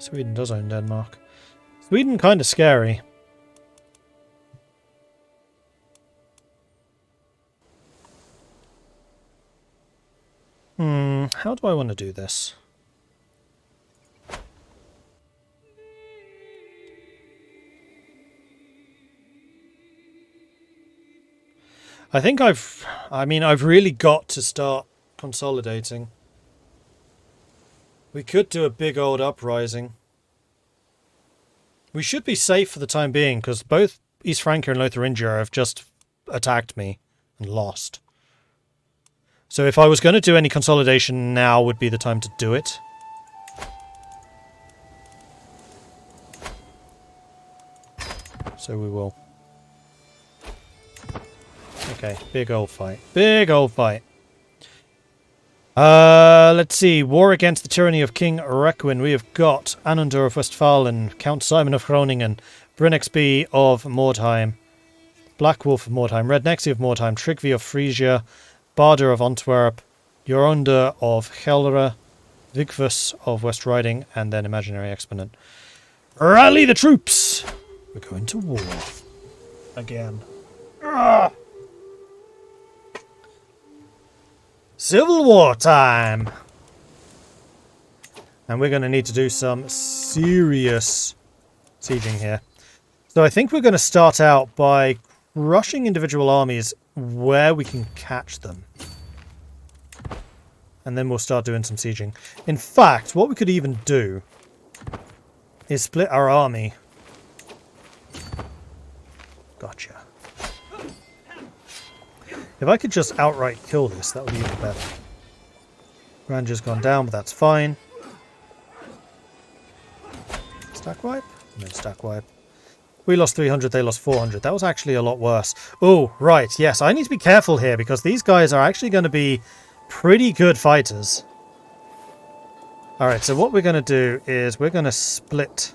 Sweden does own Denmark. Sweden kind of scary. How do I want to do this? I think I've really got to start consolidating. We could do a big old uprising. We should be safe for the time being, because both East Francia and Lotharingia have just attacked me and lost. So if I was going to do any consolidation, now would be the time to do it. So we will. Okay, big old fight. Big old fight. Let's see. War against the tyranny of King Requin. We have got Anundur of Westphalen, Count Simon of Groningen, Brynexby of Mordheim, Black Wolf of Mordheim, Rednexy of Mordheim, Trigvi of Frisia, Barder of Antwerp, Jorunde of Helre, Vigfus of West Riding, and then Imaginary Exponent. Rally the troops! We're going to war. Again. Ugh. Civil War time! And we're going to need to do some serious sieging here. So I think we're going to start out by crushing individual armies where we can catch them. And then we'll start doing some sieging. In fact, what we could even do is split our army. Gotcha. If I could just outright kill this, that would be even better. Ranger's gone down, but that's fine. Stack wipe? No stack wipe. We lost 300, they lost 400. That was actually a lot worse. Oh, right, yes, I need to be careful here, because these guys are actually going to be pretty good fighters. Alright, so what we're going to do is we're going to split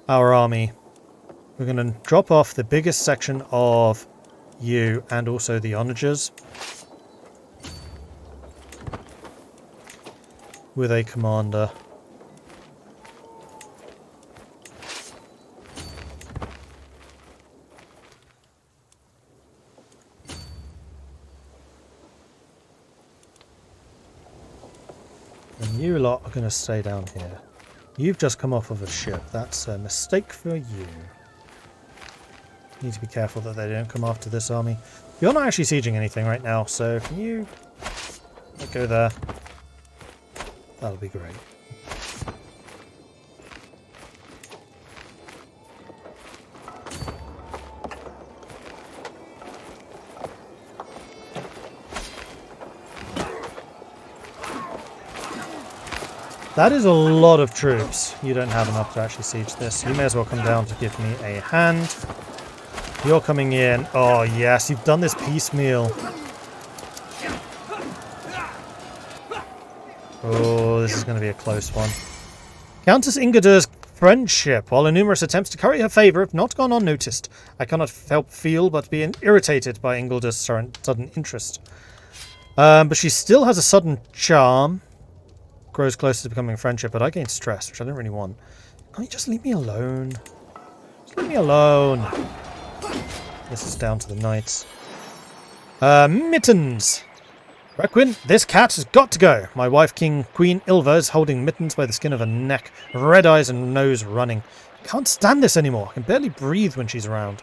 our army. We're going to drop off the biggest section of you and also the onagers with a commander. And you lot are going to stay down here. You've just come off of a ship. That's a mistake for you. Need to be careful that they don't come after this army. You're not actually sieging anything right now, so can you go there? That'll be great. That is a lot of troops. You don't have enough to actually siege this. You may as well come down to give me a hand. You're coming in. Oh, yes, you've done this piecemeal. Oh, this is going to be a close one. Countess Ingerdur's friendship, while her numerous attempts to curry her favour have not gone unnoticed. I cannot help feel but be irritated by Ingerdur's sudden interest. But she still has a sudden charm. Grows closer to becoming a friendship, but I gain stress, which I don't really want. Can't you just leave me alone? Just leave me alone. This is down to the knights. Mittens! Requin, this cat has got to go. My wife, Queen Ilva, is holding Mittens by the skin of her neck. Red eyes and nose running. Can't stand this anymore. I can barely breathe when she's around.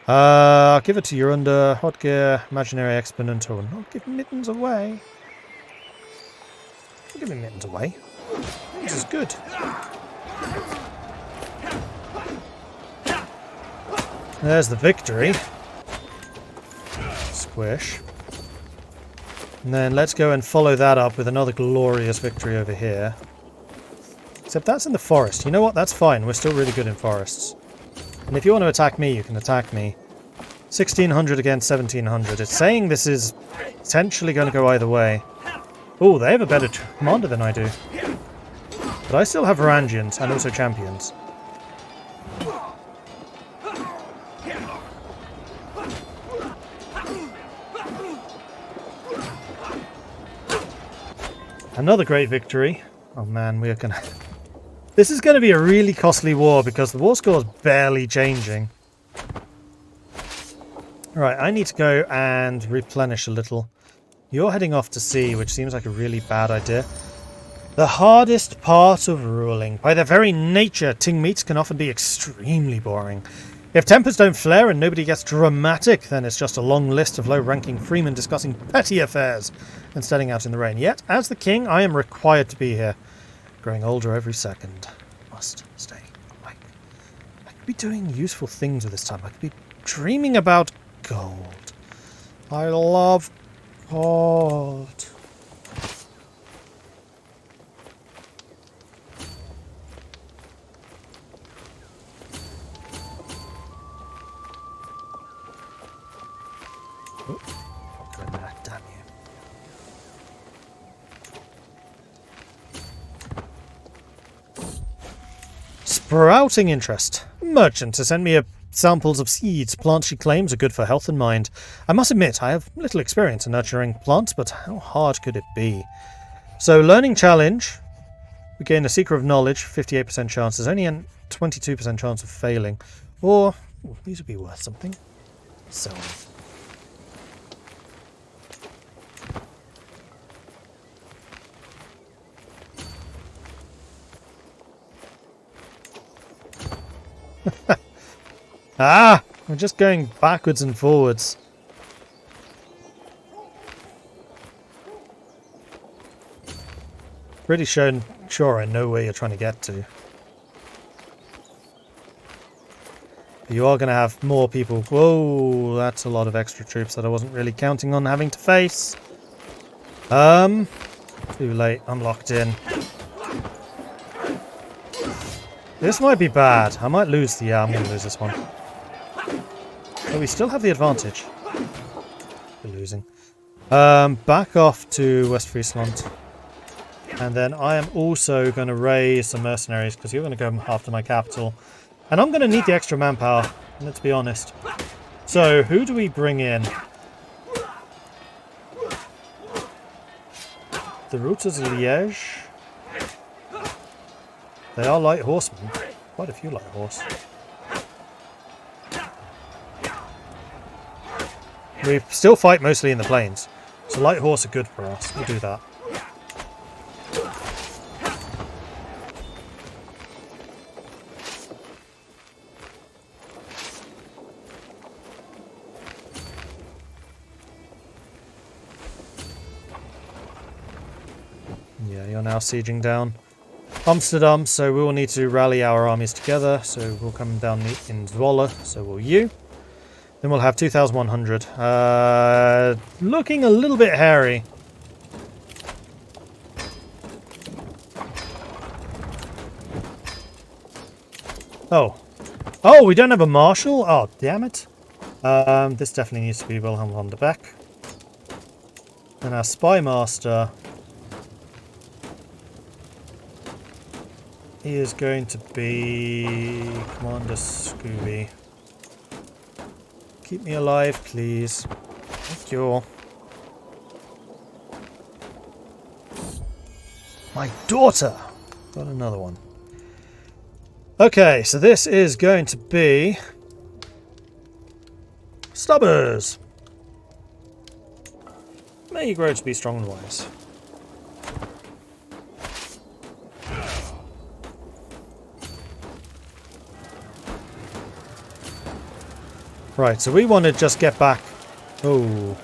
I'll give it to Jorunde, Hodgear, Imaginary Exponent, or not give Mittens away. I'll give me Mittens away. This is good. There's the victory. Squish. And then let's go and follow that up with another glorious victory over here. Except that's in the forest. You know what? That's fine. We're still really good in forests. And if you want to attack me, you can attack me. 1600 against 1700. It's saying this is potentially going to go either way. Oh, they have a better commander than I do. But I still have Varangians and also champions. Another great victory. Oh man, we're gonna This is going to be a really costly war because the war score is barely changing. Right, I need to go and replenish a little. You're heading off to sea, which seems like a really bad idea. The hardest part of ruling. By their very nature, ting meets can often be extremely boring. If tempers don't flare and nobody gets dramatic, then it's just a long list of low-ranking freemen discussing petty affairs and standing out in the rain. Yet, as the king, I am required to be here. Growing older every second. Must stay awake. I could be doing useful things with this time. I could be dreaming about gold. I love gold. Damn you. Sprouting interest. Merchant to send me samples of seeds. Plants she claims are good for health and mind. I must admit, I have little experience in nurturing plants, but how hard could it be? So, learning challenge. We gain a Seeker of Knowledge, 58% chance. There's only a 22% chance of failing. Or, these would be worth something. So. Ah! We're just going backwards and forwards. Pretty sure I know where you're trying to get to. But you are going to have more people. Whoa, that's a lot of extra troops that I wasn't really counting on having to face. Too late. I'm locked in. This might be bad. I might lose the... Yeah, I'm going to lose this one. But we still have the advantage. We're losing. Back off to West Friesland. And then I am also going to raise some mercenaries because you're going to go after my capital. And I'm going to need the extra manpower, let's be honest. So, who do we bring in? The Routers of Liège. They are light horsemen. Quite a few light horse. We still fight mostly in the plains. So light horse are good for us. We'll do that. Yeah, you're now sieging down Amsterdam, so we will need to rally our armies together. So we'll come down in Zwolle, so will you. Then we'll have 2,100. Looking a little bit hairy. Oh. Oh, we don't have a marshal? Oh, damn it. This definitely needs to be Wilhelm von der Beck. And our spy master... He is going to be Commander Scooby. Keep me alive, please. Thank you. My daughter! Got another one. Okay, so this is going to be... Stubbers! May you grow to be strong and wise. Right, so we want to just get back. Oh.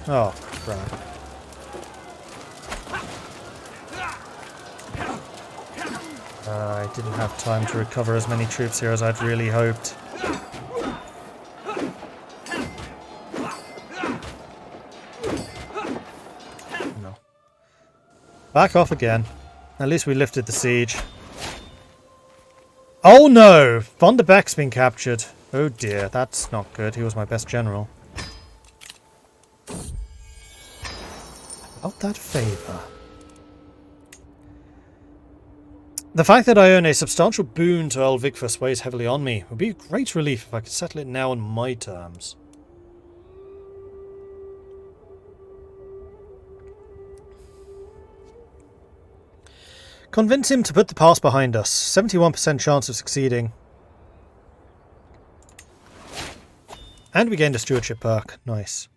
Oh, crap. I didn't have time to recover as many troops here as I'd really hoped. No. Back off again. At least we lifted the siege. Oh no! Von der Beck's been captured. Oh dear, that's not good. He was my best general. About that favour. The fact that I own a substantial boon to Earl Vigfus weighs heavily on me. It would be a great relief if I could settle it now on my terms. Convince him to put the past behind us. 71% chance of succeeding. And we gained a stewardship perk. Nice.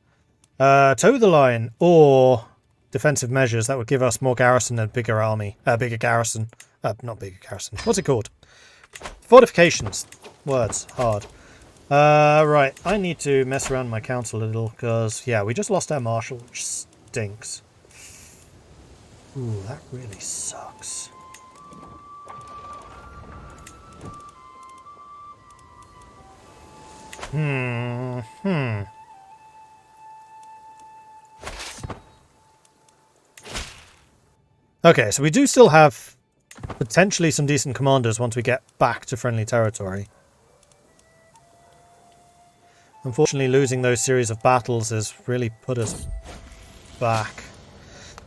Toe the line, or defensive measures. That would give us more garrison and bigger army. Bigger garrison. Not bigger garrison. What's it called? Fortifications. Words. Hard. Right. I need to mess around my council a little, because, yeah, we just lost our marshal, which stinks. Ooh, that really sucks. Okay, so we do still have potentially some decent commanders once we get back to friendly territory. Unfortunately, losing those series of battles has really put us back.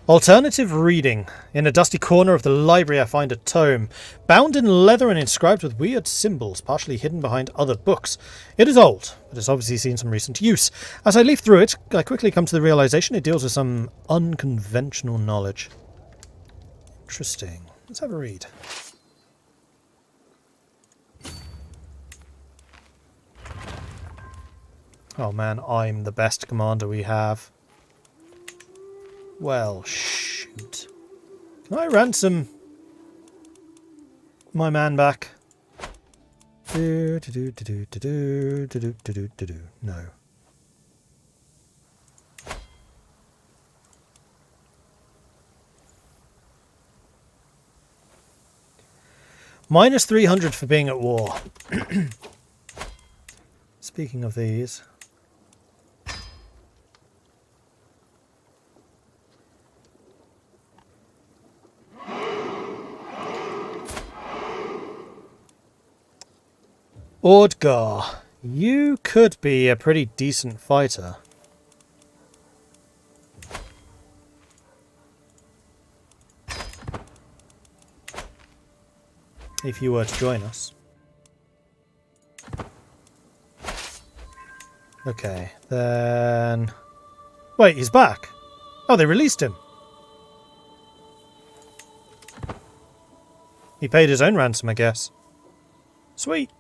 Alternative reading. In a dusty corner of the library I find a tome, bound in leather and inscribed with weird symbols, partially hidden behind other books. It is old, but it's obviously seen some recent use. As I leaf through it, I quickly come to the realization it deals with some unconventional knowledge. Interesting. Let's have a read. Oh man, I'm the best commander we have. Well, shoot. Can I ransom my man back? No. Minus 300 for being at war. Speaking of these... Ordgar, you could be a pretty decent fighter. If you were to join us. Okay, then... Wait, he's back! Oh, they released him! He paid his own ransom, I guess. Sweet!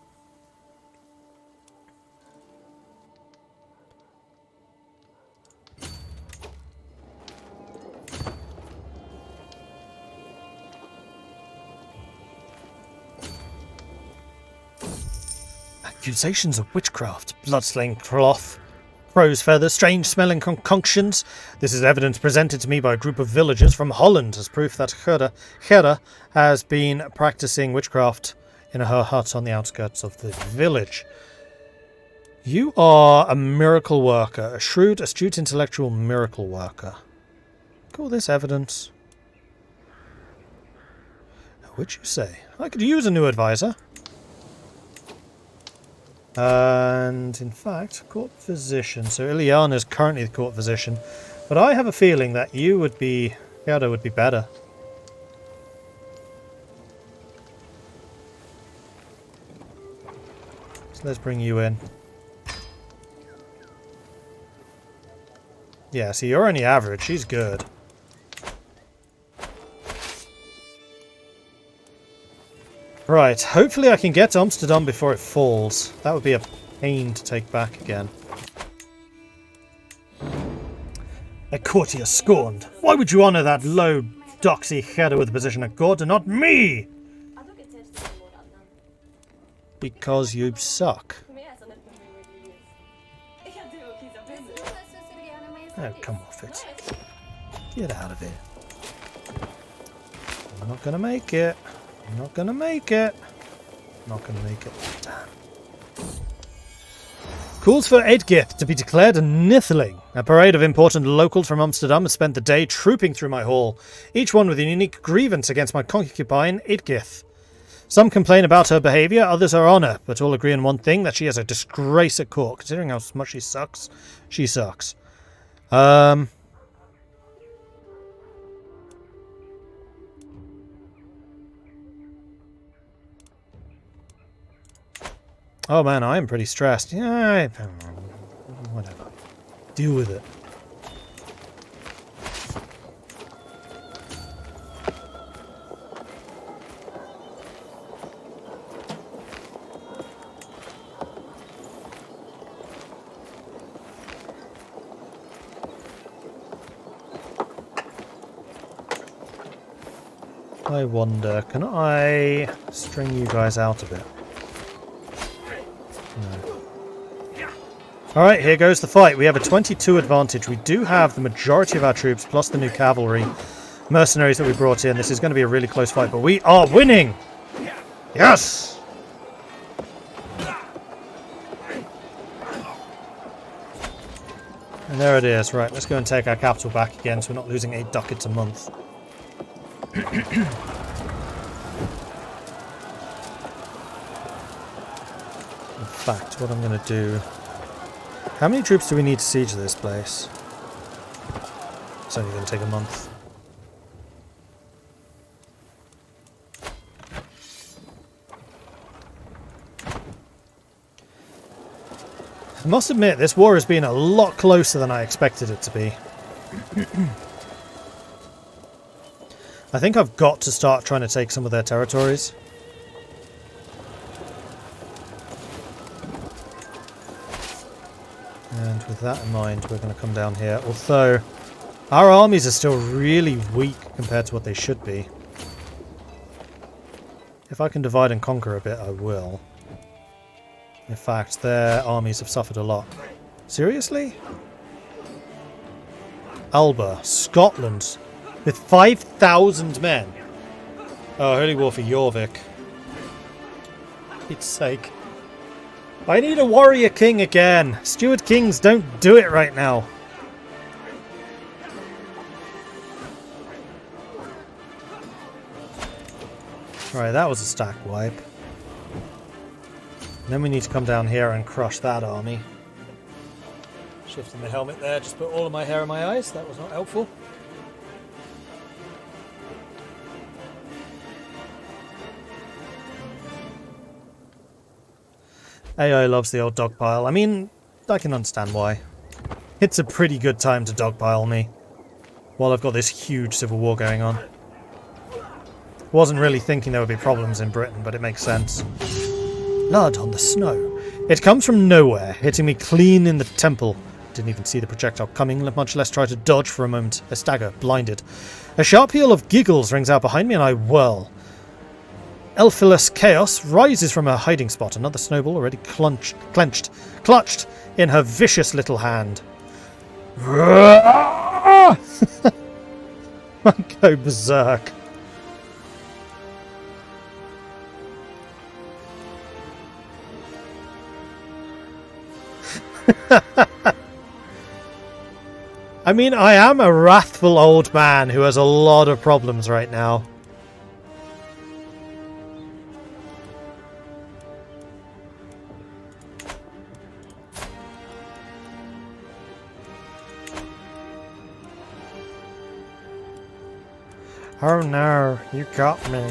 Accusations of witchcraft, blood-stained cloth, crow's feathers, strange-smelling concoctions. This is evidence presented to me by a group of villagers from Holland as proof that Gerda has been practicing witchcraft in her hut on the outskirts of the village. You are a miracle worker, a shrewd, astute, intellectual miracle worker. Call this evidence. Which you say? I could use a new advisor. And, in fact, court physician. So Ileana is currently the court physician. But I have a feeling that you would be... Gerda would be better. So let's bring you in. Yeah, see, you're only average. She's good. Right, hopefully I can get to Amsterdam before it falls. That would be a pain to take back again. A courtier scorned. Why would you honour that low, doxy Gerda with the position of God and not me? Because you suck. Oh, come off it. Get out of it. I'm not gonna make it. I'm not gonna make it. Not gonna make it. Damn. Calls for Eadgith to be declared a Nithling. A parade of important locals from Amsterdam has spent the day trooping through my hall, each one with a unique grievance against my concubine, Eadgith. Some complain about her behaviour, others are on her, but all agree on one thing, that she is a disgrace at court. Considering how much she sucks, she sucks. Oh man, I am pretty stressed. Yeah, whatever. Deal with it. I wonder, can I string you guys out a bit? No. Alright, here goes the fight. We have a 22 advantage. We do have the majority of our troops, plus the new cavalry mercenaries that we brought in. This is going to be a really close fight, but we are winning! Yes! And there it is. Right, let's go and take our capital back again so we're not losing 8 ducats a month. In fact, what I'm going to do... How many troops do we need to siege this place? It's only going to take a month. I must admit, this war has been a lot closer than I expected it to be. I think I've got to start trying to take some of their territories. And with that in mind, we're going to come down here. Although, our armies are still really weak compared to what they should be. If I can divide and conquer a bit, I will. In fact, their armies have suffered a lot. Seriously? Alba, Scotland, with 5,000 men. Oh, holy war for Jorvik. For Pete's sake. I need a warrior king again. Steward kings don't do it right now. Right, that was a stack wipe. And then we need to come down here and crush that army. Shifting the helmet there, just put all of my hair in my eyes. That was not helpful. AI loves the old dogpile. I mean, I can understand why. It's a pretty good time to dogpile me, while I've got this huge civil war going on. Wasn't really thinking there would be problems in Britain, but it makes sense. Blood on the snow. It comes from nowhere, hitting me clean in the temple. Didn't even see the projectile coming, much less try to dodge for a moment. I stagger, blinded. A sharp peal of giggles rings out behind me and I whirl. Elphilus Chaos rises from her hiding spot, another snowball already clutched in her vicious little hand. I go berserk. I mean, I am a wrathful old man who has a lot of problems right now. Oh no, you got me.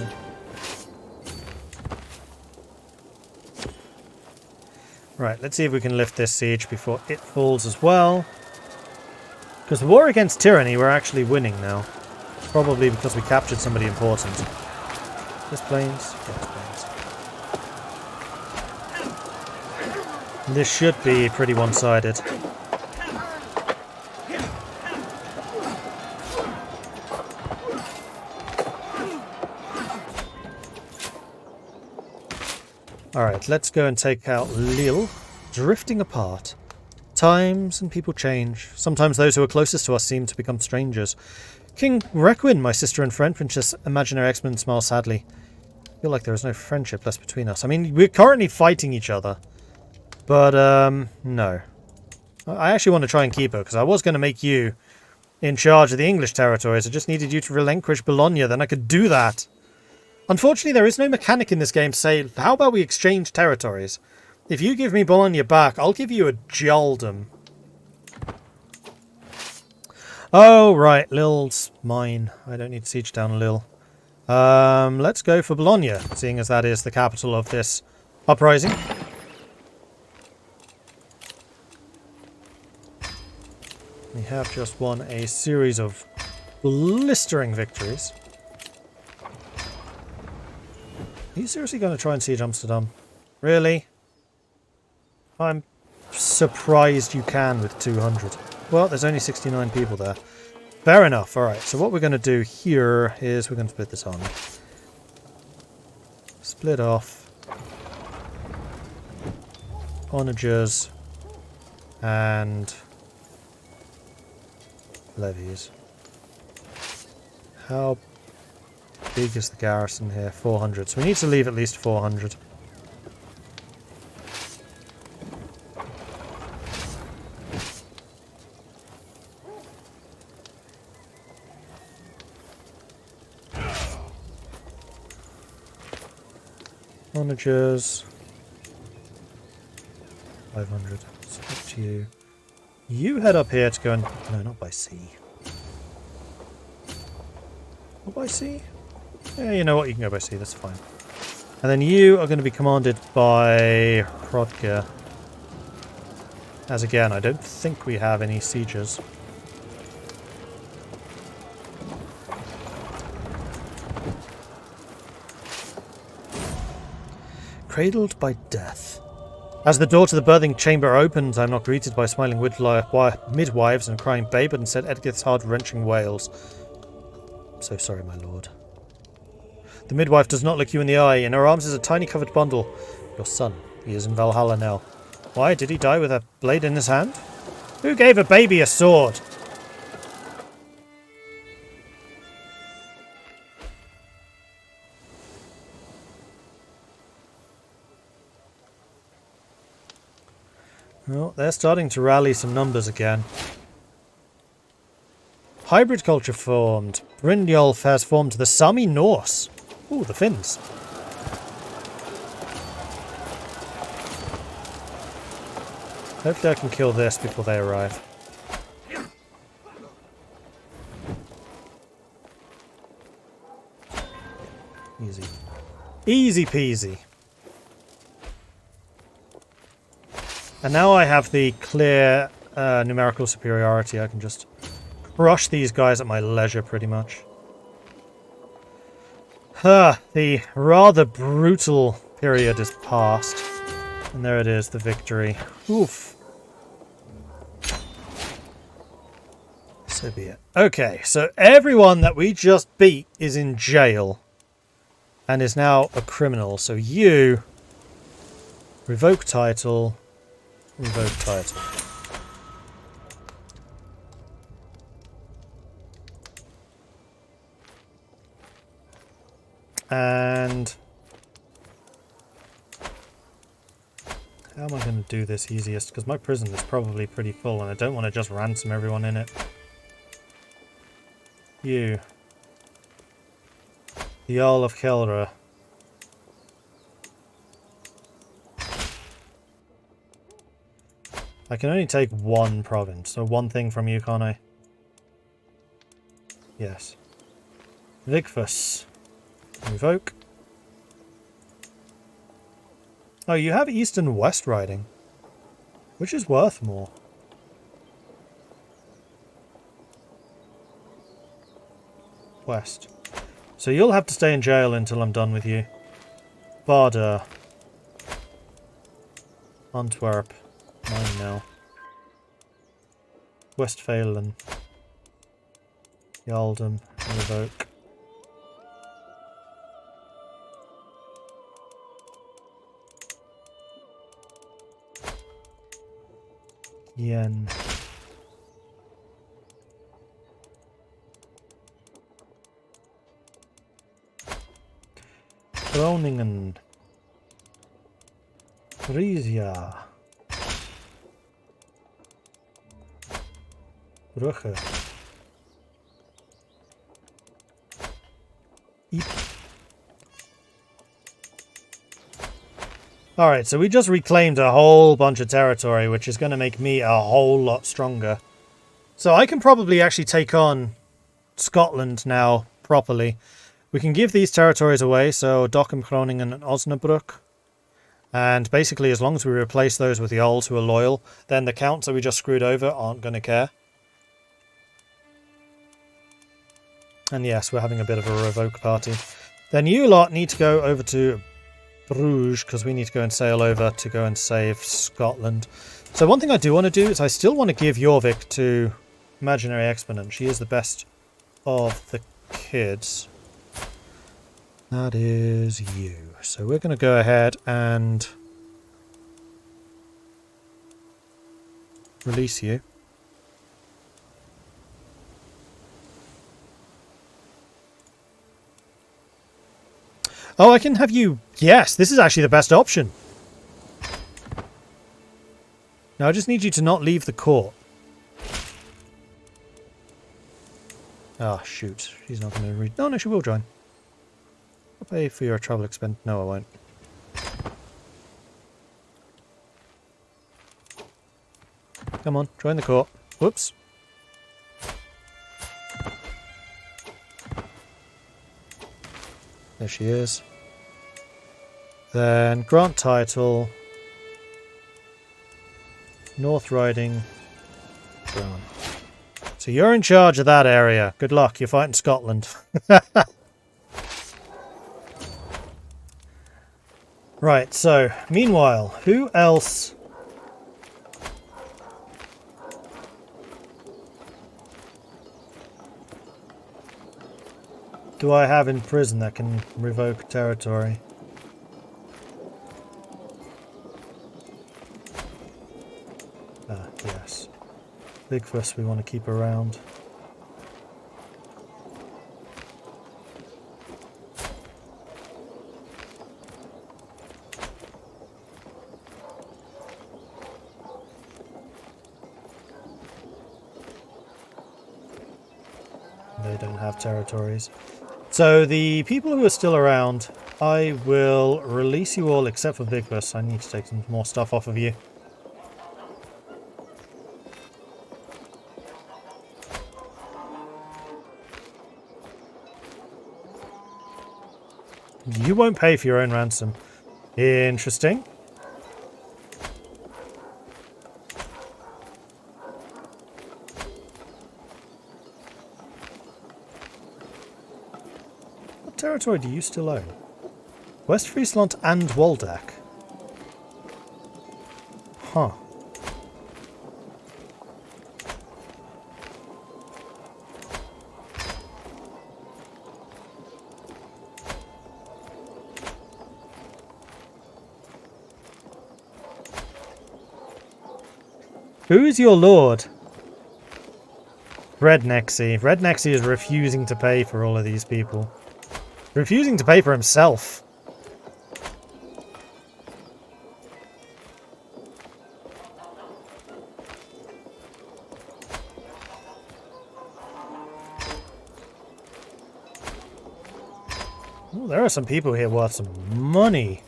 Right, let's see if we can lift this siege before it falls as well. Because the war against tyranny, we're actually winning now. Probably because we captured somebody important. This plains? Yes, plains. This should be pretty one-sided. Alright, let's go and take out Lille. Drifting apart. Times and people change. Sometimes those who are closest to us seem to become strangers. King Requin, my sister and friend, Princess Imaginary X-Men, smiles sadly. I feel like there is no friendship left between us. I mean, we're currently fighting each other. But, no. I actually want to try and keep her, because I was going to make you in charge of the English territories. I just needed you to relinquish Bologna, then I could do that. Unfortunately, there is no mechanic in this game to say, how about we exchange territories? If you give me Bologna back, I'll give you a Jaldum. Oh, right. Lille's mine. I don't need to siege down Lille. Let's go for Bologna, seeing as that is the capital of this uprising. We have just won a series of blistering victories. Are you seriously going to try and siege Amsterdam? Really? I'm surprised you can with 200. Well, there's only 69 people there. Fair enough. Alright, so what we're going to do here is we're going to split this army. split off. Onagers and levies. How big is the garrison here? 400. So we need to leave at least 400. Onagers. 500. It's up to you. You head up here to go and... No, not by sea. Not by sea? Yeah, you know what? You can go by sea. That's fine. And then you are going to be commanded by Hrodger. As again, I don't think we have any sieges. Cradled by death. As the door to the birthing chamber opens, I am not greeted by smiling midwives and crying babe, but instead Edgar's heart-wrenching wails. I'm so sorry, my lord. The midwife does not look you in the eye. In her arms is a tiny covered bundle. Your son. He is in Valhalla now. Why? Did he die with a blade in his hand? Who gave a baby a sword? Well, they're starting to rally some numbers again. Hybrid culture formed. Brynjolf has formed the Sami Norse. Ooh, the Finns. Hopefully I can kill this before they arrive. Easy. Easy peasy. And now I have the clear numerical superiority. I can just crush these guys at my leisure, pretty much. The rather brutal period is past. And there it is, the victory. Oof. So be it. Okay, so everyone that we just beat is in jail. And is now a criminal. So you... revoke title... revoke title. And how am I going to do this easiest? Because my prison is probably pretty full and I don't want to just ransom everyone in it. You. The Jarl of Keldra. I can only take one province, so one thing from you, can't I? Yes. Vigfus. Revoke. Oh, you have East and West Riding. Which is worth more? West. So you'll have to stay in jail until I'm done with you. Barda. Antwerp. Mine now. Westphalen. Yaldum. Revoke. Yen. Groningen. Frisia. Brugge. Alright, so we just reclaimed a whole bunch of territory, which is going to make me a whole lot stronger. So I can probably actually take on Scotland now, properly. We can give these territories away, so Dockham, Groningen and Osnabrück. And basically, as long as we replace those with the Jarls who are loyal, then the counts that we just screwed over aren't going to care. And yes, we're having a bit of a revoke party. Then you lot need to go over to Bruges, because we need to go and sail over to go and save Scotland. So one thing I do want to do is I still want to give Jorvik to Imaginary Exponent. She is the best of the kids. That is you. So we're going to go ahead and release you. Oh, I can have you... Yes, this is actually the best option. Now I just need you to not leave the court. Ah, oh, shoot. She's not going to read... No, she will join. I'll pay for your travel expense. No, I won't. Come on, join the court. Whoops. There she is. Then grant title. North Riding. Grant. So you're in charge of that area. Good luck, you're fighting Scotland. Right, so, meanwhile, who else... do I have in prison that can revoke territory? Ah, yes. Big Fuss we want to keep around. They don't have territories. So the people who are still around, I will release you all except for Big Fuss. I need to take some more stuff off of you. You won't pay for your own ransom. Interesting. What territory do you still own? West Friesland and Waldeck. Huh. Who's your lord? Rednexy. Rednexy is refusing to pay for all of these people. Refusing to pay for himself. Ooh, there are some people here worth some money.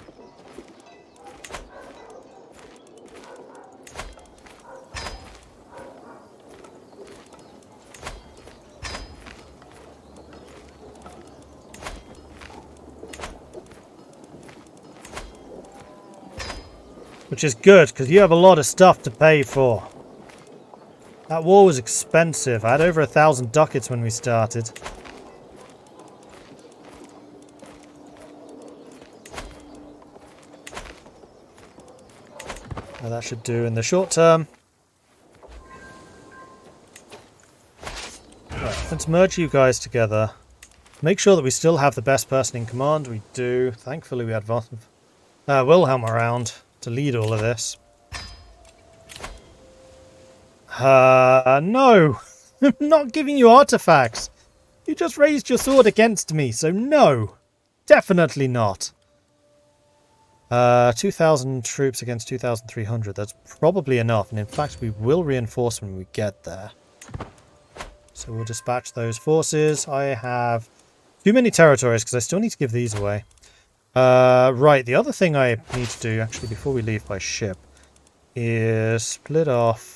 Which is good, because you have a lot of stuff to pay for. That war was expensive. I had over 1,000 ducats when we started. Now that should do in the short term. Right, let's merge you guys together. Make sure that we still have the best person in command. We do. Thankfully we had Wilhelm around to lead all of this. No! I'm not giving you artifacts! You just raised your sword against me, so no! Definitely not! 2,000 troops against 2,300. That's probably enough, and in fact we will reinforce when we get there. So we'll dispatch those forces. I have too many territories because I still need to give these away. Right, the other thing I need to do, actually, before we leave by ship, is split off